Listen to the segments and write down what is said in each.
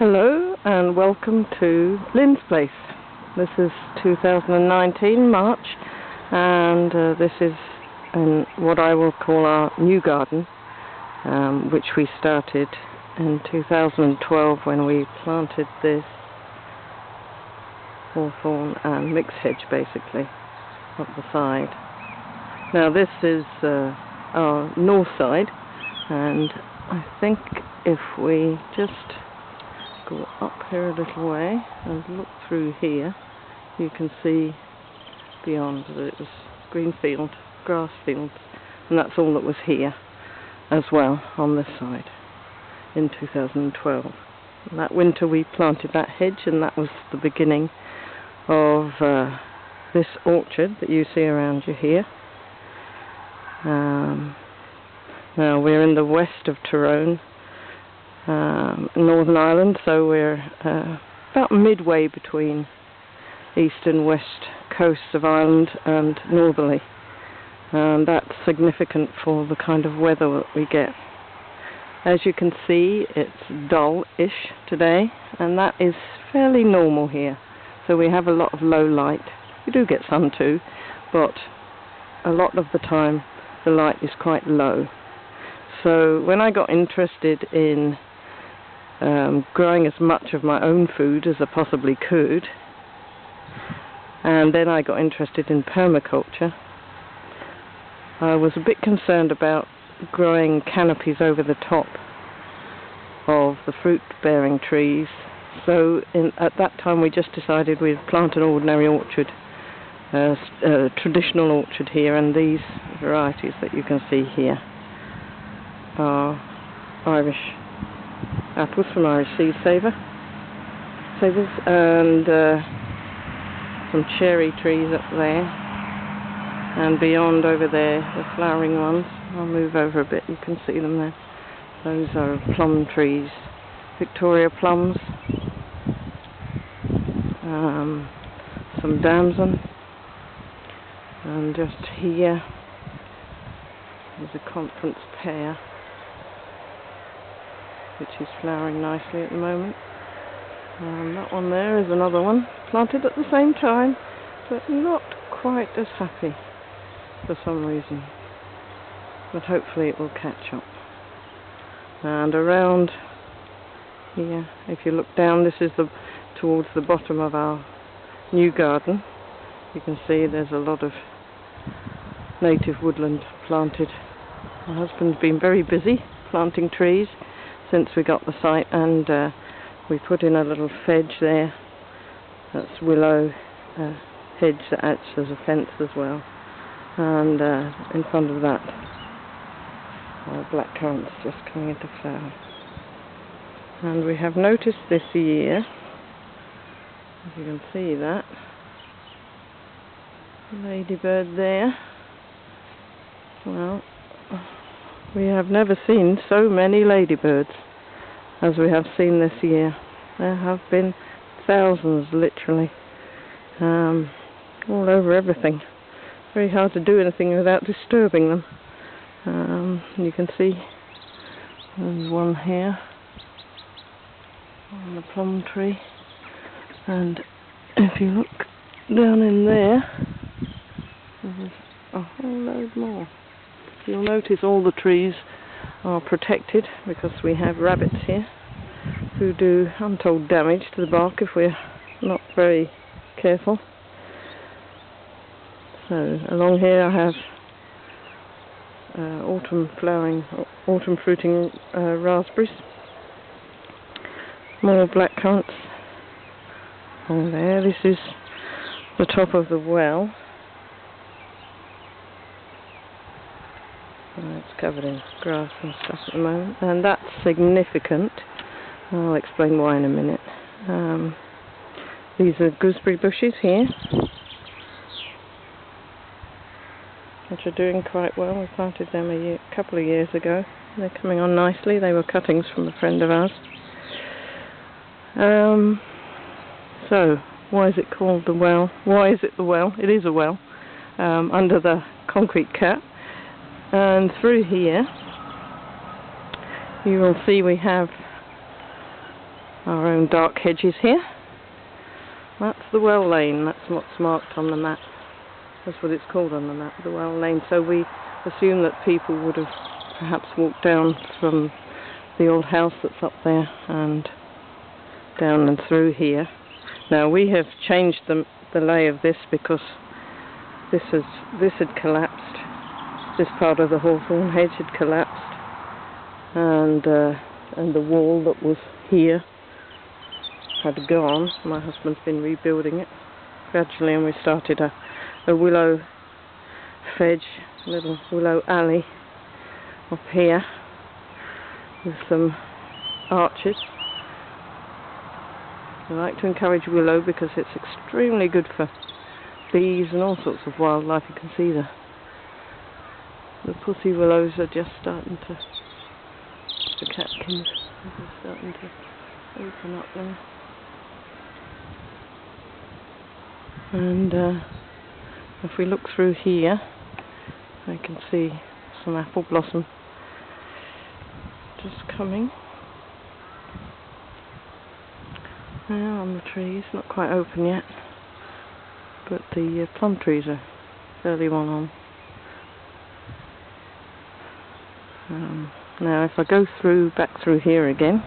Hello and welcome to Lynn's Place. This is 2019 March, and this is what I will call our new garden, which we started in 2012 when we planted this hawthorn and mixed hedge basically up the side. Now this is our north side, and I think if we just go up here a little way and look through here, you can see beyond that it was green field, grass fields, and that's all that was here as well on this side in 2012. And that winter we planted that hedge, and that was the beginning of this orchard that you see around you here. Now we're in the west of Tyrone, Northern Ireland, so we're about midway between east and west coasts of Ireland and northerly, and that's significant for the kind of weather that we get. As you can see, it's dull-ish today, and that is fairly normal here. So we have a lot of low light. We do get sun too, but a lot of the time the light is quite low. So when I got interested in growing as much of my own food as I possibly could, and then I got interested in permaculture, I was a bit concerned about growing canopies over the top of the fruit-bearing trees. So at that time we just decided we'd plant an ordinary orchard, a traditional orchard here, and these varieties that you can see here are Irish apples from Irish Seed Savers, and some cherry trees up there, and beyond over there the flowering ones. I'll move over a bit, you can see them there. Those are plum trees, Victoria plums, some damson, and just here is a conference pear, which is flowering nicely at the moment. That one there is another one, planted at the same time, but not quite as happy for some reason. But hopefully it will catch up. And around here, if you look down, this is towards the bottom of our new garden. You can see there's a lot of native woodland planted. My husband's been very busy planting trees since we got the site, and we put in a little hedge there. That's willow hedge that acts as a fence as well. And in front of that, black currants just coming into flower. And we have noticed this year, if you can see that, ladybird there. Well, we have never seen so many ladybirds as we have seen this year. There have been thousands, literally, all over everything. Very hard to do anything without disturbing them. You can see there's one here on the plum tree, and if you look down in there, there's a whole load more. You'll notice all the trees are protected because we have rabbits here who do untold damage to the bark if we're not very careful. So along here I have autumn fruiting raspberries, more black currants. Oh, there, this is the top of the well. It's covered in grass and stuff at the moment, and that's significant. I'll explain why in a minute. These are gooseberry bushes here, which are doing quite well. We planted them a couple of years ago. They're coming on nicely. They were cuttings from a friend of ours. So, why is it called the well? Why is it the well? It is a well, under the concrete cap. And through here, you will see we have our own dark hedges here. That's the well lane, that's what's marked on the map. That's what it's called on the map, the well lane. So we assume that people would have perhaps walked down from the old house that's up there and down and through here. Now we have changed the lay of this because this had collapsed. This part of the hawthorn hedge had collapsed, and the wall that was here had gone. My husband's been rebuilding it gradually, and we started a willow fedge, a little willow alley up here with some arches. I like to encourage willow because it's extremely good for bees and all sorts of wildlife. You can see the pussy willows are just starting to, the catkins are starting to open up now. And if we look through here, I can see some apple blossom just coming. Now on the trees, not quite open yet, but the plum trees are fairly well on. Now if I go back through here again,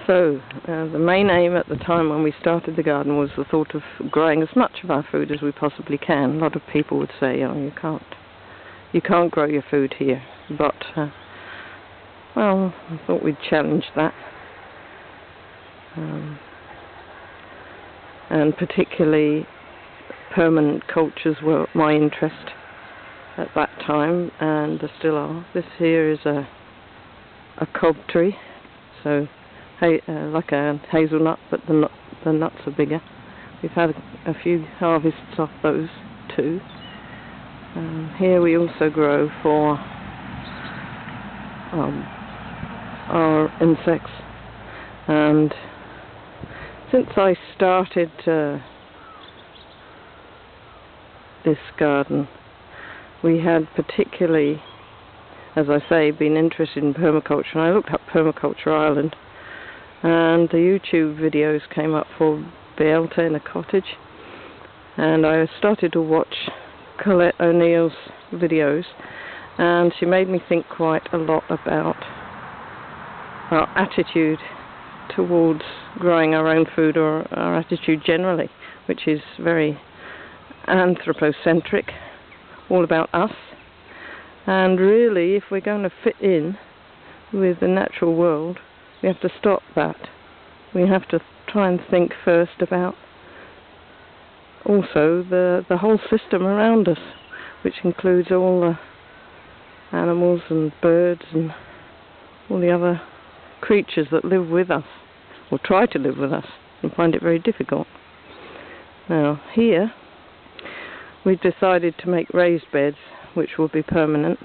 so the main aim at the time when we started the garden was the thought of growing as much of our food as we possibly can. A lot of people would say, oh, you can't grow your food here, but well, I thought we'd challenge that. And particularly permanent cultures were my interest at that time, and there still are. This here is a cob tree, so like a hazelnut, but the nuts are bigger. We've had a few harvests off those too. Here we also grow for our insects, and since I started this garden, we had particularly, as I say, been interested in permaculture, and I looked up Permaculture Ireland, and the YouTube videos came up for Bealta in a cottage, and I started to watch Colette O'Neill's videos, and she made me think quite a lot about our attitude towards growing our own food, or our attitude generally, which is very anthropocentric, all about us. And really, if we're going to fit in with the natural world, we have to stop that. We have to try and think first about also the whole system around us, which includes all the animals and birds and all the other creatures that live with us, or try to live with us, and find it very difficult. Now here we've decided to make raised beds which will be permanent,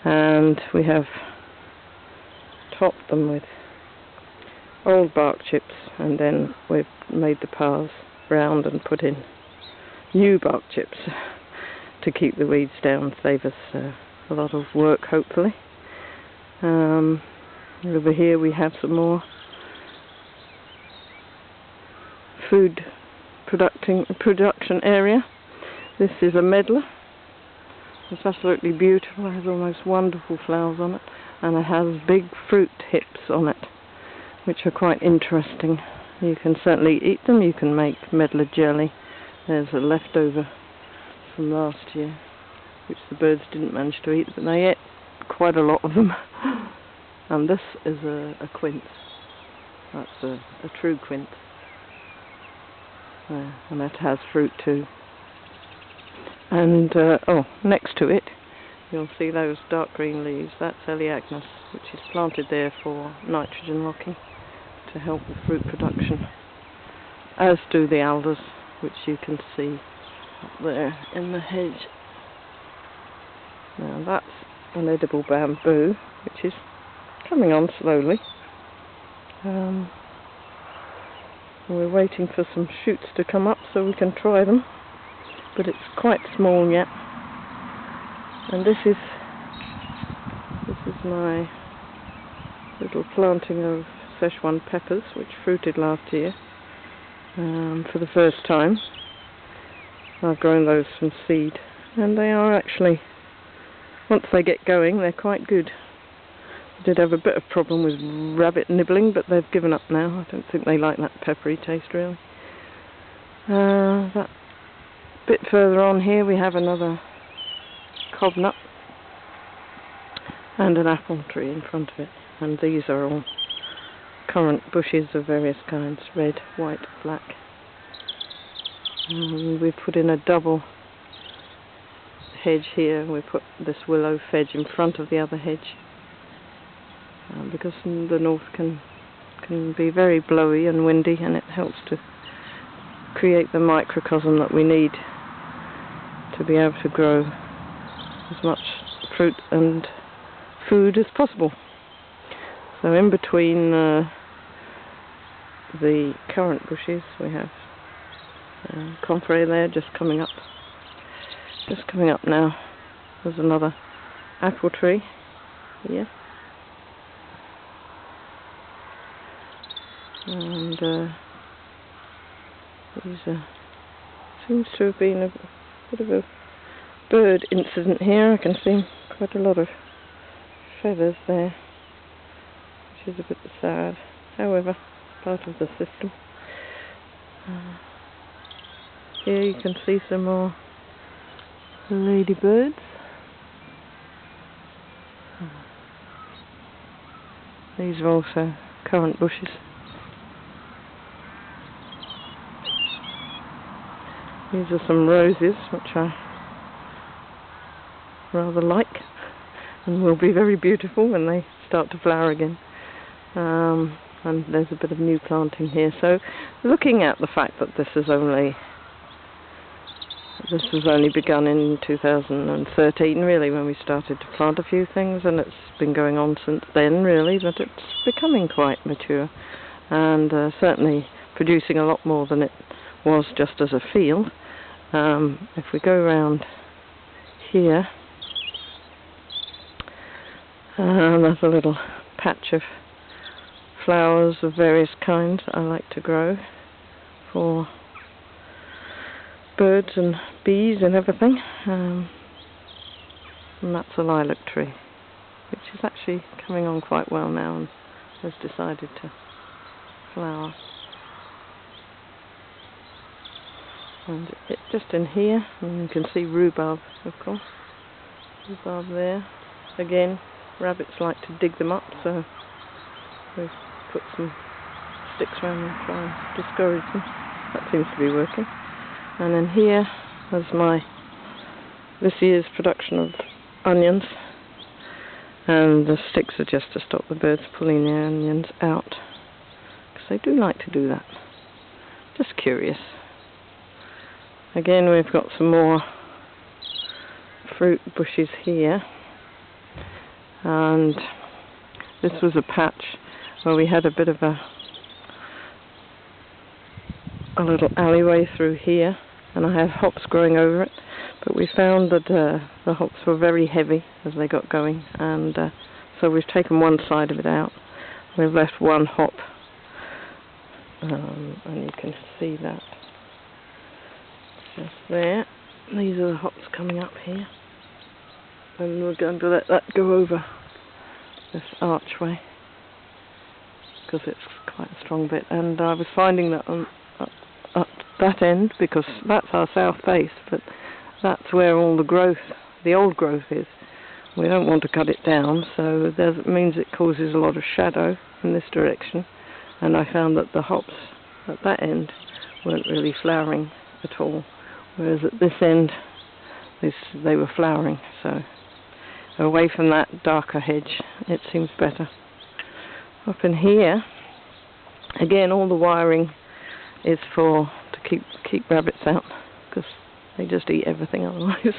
and we have topped them with old bark chips, and then we've made the paths round and put in new bark chips to keep the weeds down, save us a lot of work, hopefully. Over here we have some more food production area. This is a medlar. It's absolutely beautiful. It has almost wonderful flowers on it, and it has big fruit hips on it, which are quite interesting. You can certainly eat them. You can make medlar jelly. There's a leftover from last year, which the birds didn't manage to eat, but they ate quite a lot of them. And this is a quince. That's a true quince. And that has fruit too. And next to it, you'll see those dark green leaves. That's Elaeagnus, which is planted there for nitrogen locking to help with fruit production, as do the alders, which you can see up there in the hedge. Now that's an edible bamboo, which is coming on slowly. We're waiting for some shoots to come up so we can try them, but it's quite small yet. And this is my little planting of Szechuan peppers, which fruited last year for the first time. I've grown those from seed, and they are actually, once they get going, they're quite good. I did have a bit of problem with rabbit nibbling, but they've given up now. I don't think they like that peppery taste really. That bit further on here we have another cob nut and an apple tree in front of it, and these are all currant bushes of various kinds, red, white, black. We've put in a double hedge here. We put this willow hedge in front of the other hedge because the north can be very blowy and windy, and it helps to create the microcosm that we need to be able to grow as much fruit and food as possible. So in between the currant bushes we have comfrey there just coming up now. There's another apple tree here, and seems to have been a bit of a bird incident here. I can see quite a lot of feathers there, which is a bit sad. However, part of the system. Here you can see some more ladybirds. These are also currant bushes. These are some roses which I rather like, and will be very beautiful when they start to flower again. And there's a bit of new planting here. So looking at the fact that this was only begun in 2013 really, when we started to plant a few things, and it's been going on since then really, but it's becoming quite mature and certainly producing a lot more than it was just as a field. If we go around here, there's a little patch of flowers of various kinds I like to grow for birds and bees and everything, and that's a lilac tree which is actually coming on quite well now and has decided to flower. And it's just in here, and you can see rhubarb, of course. Rhubarb there. Again, rabbits like to dig them up, so we've put some sticks around them to try and discourage them. That seems to be working. And then here is this year's production of onions, and the sticks are just to stop the birds pulling the onions out, because they do like to do that. Just curious. Again, we've got some more fruit bushes here, and this was a patch where we had a bit of a little alleyway through here, and I had hops growing over it, but we found that the hops were very heavy as they got going, and so we've taken one side of it out. We've left one hop, and you can see that just there. These are the hops coming up here, and we're going to let that go over this archway because it's quite a strong bit. And I was finding that at that end, because that's our south face, but that's where all the growth, the old growth is. We don't want to cut it down, so it means it causes a lot of shadow in this direction, and I found that the hops at that end weren't really flowering at all, whereas at this end they were flowering. So away from that darker hedge it seems better. Up in here again, all the wiring is to keep rabbits out, because they just eat everything otherwise.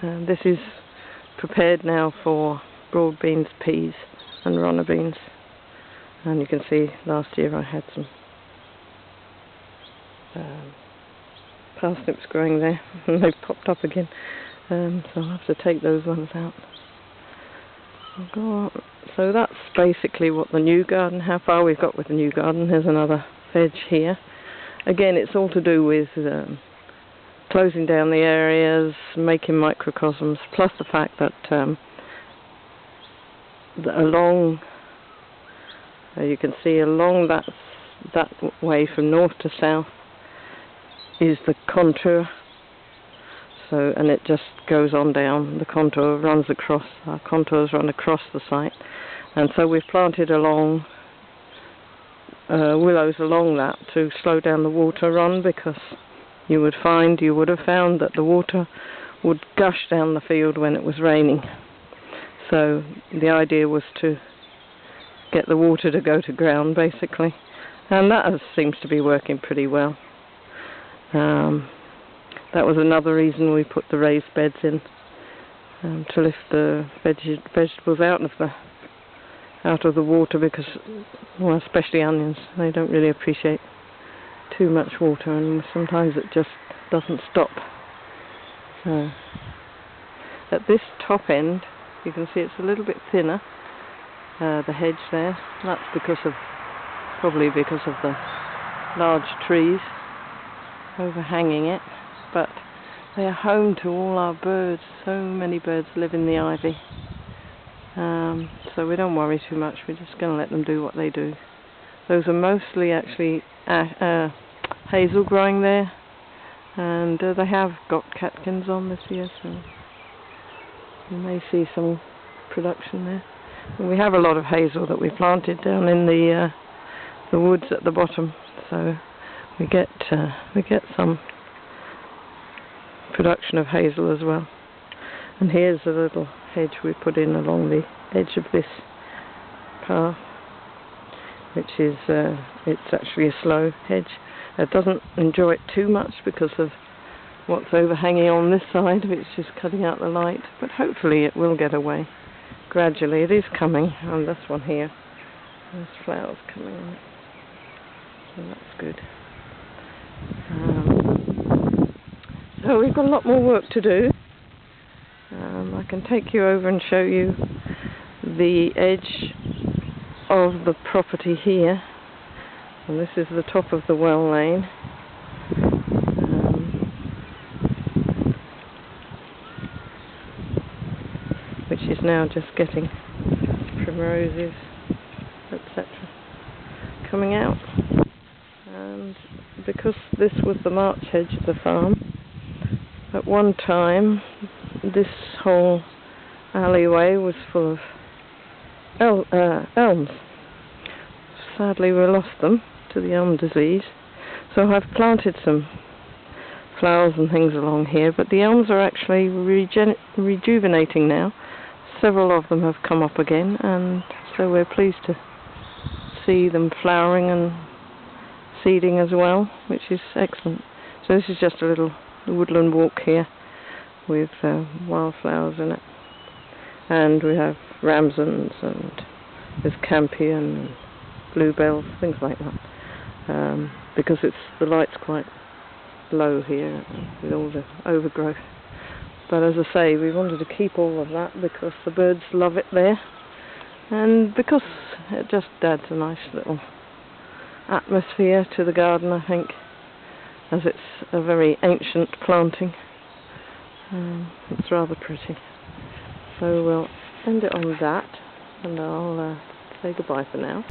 This is prepared now for broad beans, peas and runner beans, and you can see last year I had some parsnips growing there and they've popped up again, so I'll have to take those ones out. I'll go on. So that's basically what the new garden, how far we've got with the new garden. There's another veg here. Again, it's all to do with closing down the areas, making microcosms, plus the fact that, along, you can see along that way from north to south is the contour. So, and it just goes on down. The contour runs across. Our contours run across the site, and so we've planted along willows along that to slow down the water run, because you would have found that the water would gush down the field when it was raining. So the idea was to get the water to go to ground, basically, and that seems to be working pretty well. That was another reason we put the raised beds in, to lift the vegetables out of the water, because, well, especially onions, they don't really appreciate too much water, and sometimes it just doesn't stop. So at this top end, you can see it's a little bit thinner, the hedge there. That's probably because of the large trees overhanging it. But they are home to all our birds. So many birds live in the ivy. So we don't worry too much. We're just going to let them do what they do. Those are mostly actually hazel growing there, and they have got catkins on this year, so you may see some production there. And we have a lot of hazel that we planted down in the woods at the bottom, so we get some production of hazel as well. And here's a little hedge we put in along the edge of this path, which is it's actually a slow hedge. It doesn't enjoy it too much because of what's overhanging on this side, which is cutting out the light, but hopefully it will get away gradually. It is coming on this one here. There's flowers coming on it, so that's good. So we've got a lot more work to do. I can take you over and show you the edge of the property here, and this is the top of the well lane. Which is now just getting primroses, etc. coming out. And because this was the March hedge of the farm, at one time this whole alleyway was full of elms. Sadly we lost them to the elm disease, so I've planted some flowers and things along here, but the elms are actually rejuvenating now. Several of them have come up again, and so we're pleased to see them flowering and seeding as well, which is excellent. So this is just a little woodland walk here with wildflowers in it, and we have ramsons and there's campion and bluebells, things like that, because the light's quite low here with all the overgrowth. But as I say, we wanted to keep all of that because the birds love it there, and because it just adds a nice little atmosphere to the garden, I think, as it's a very ancient planting. It's rather pretty. So we'll end it on that, and I'll say goodbye for now.